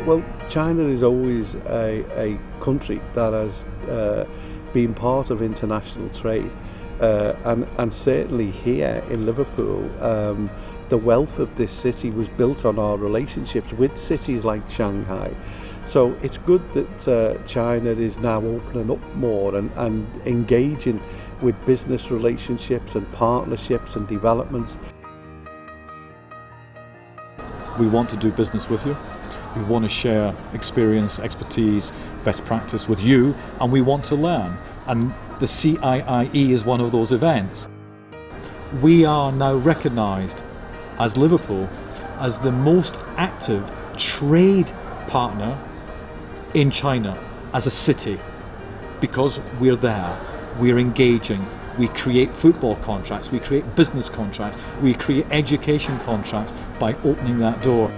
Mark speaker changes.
Speaker 1: Well, China is always a country that has been part of international trade, and certainly here in Liverpool, the wealth of this city was built on our relationships with cities like Shanghai. So it's good that China is now opening up more and engaging with business relationships and partnerships and developments.
Speaker 2: We want to do business with you. We want to share experience, expertise, best practice with you, and we want to learn. And the CIIE is one of those events. We are now recognised as Liverpool as the most active trade partner in China as a city, because we're there, we're engaging, we create football contracts, we create business contracts, we create education contracts by opening that door.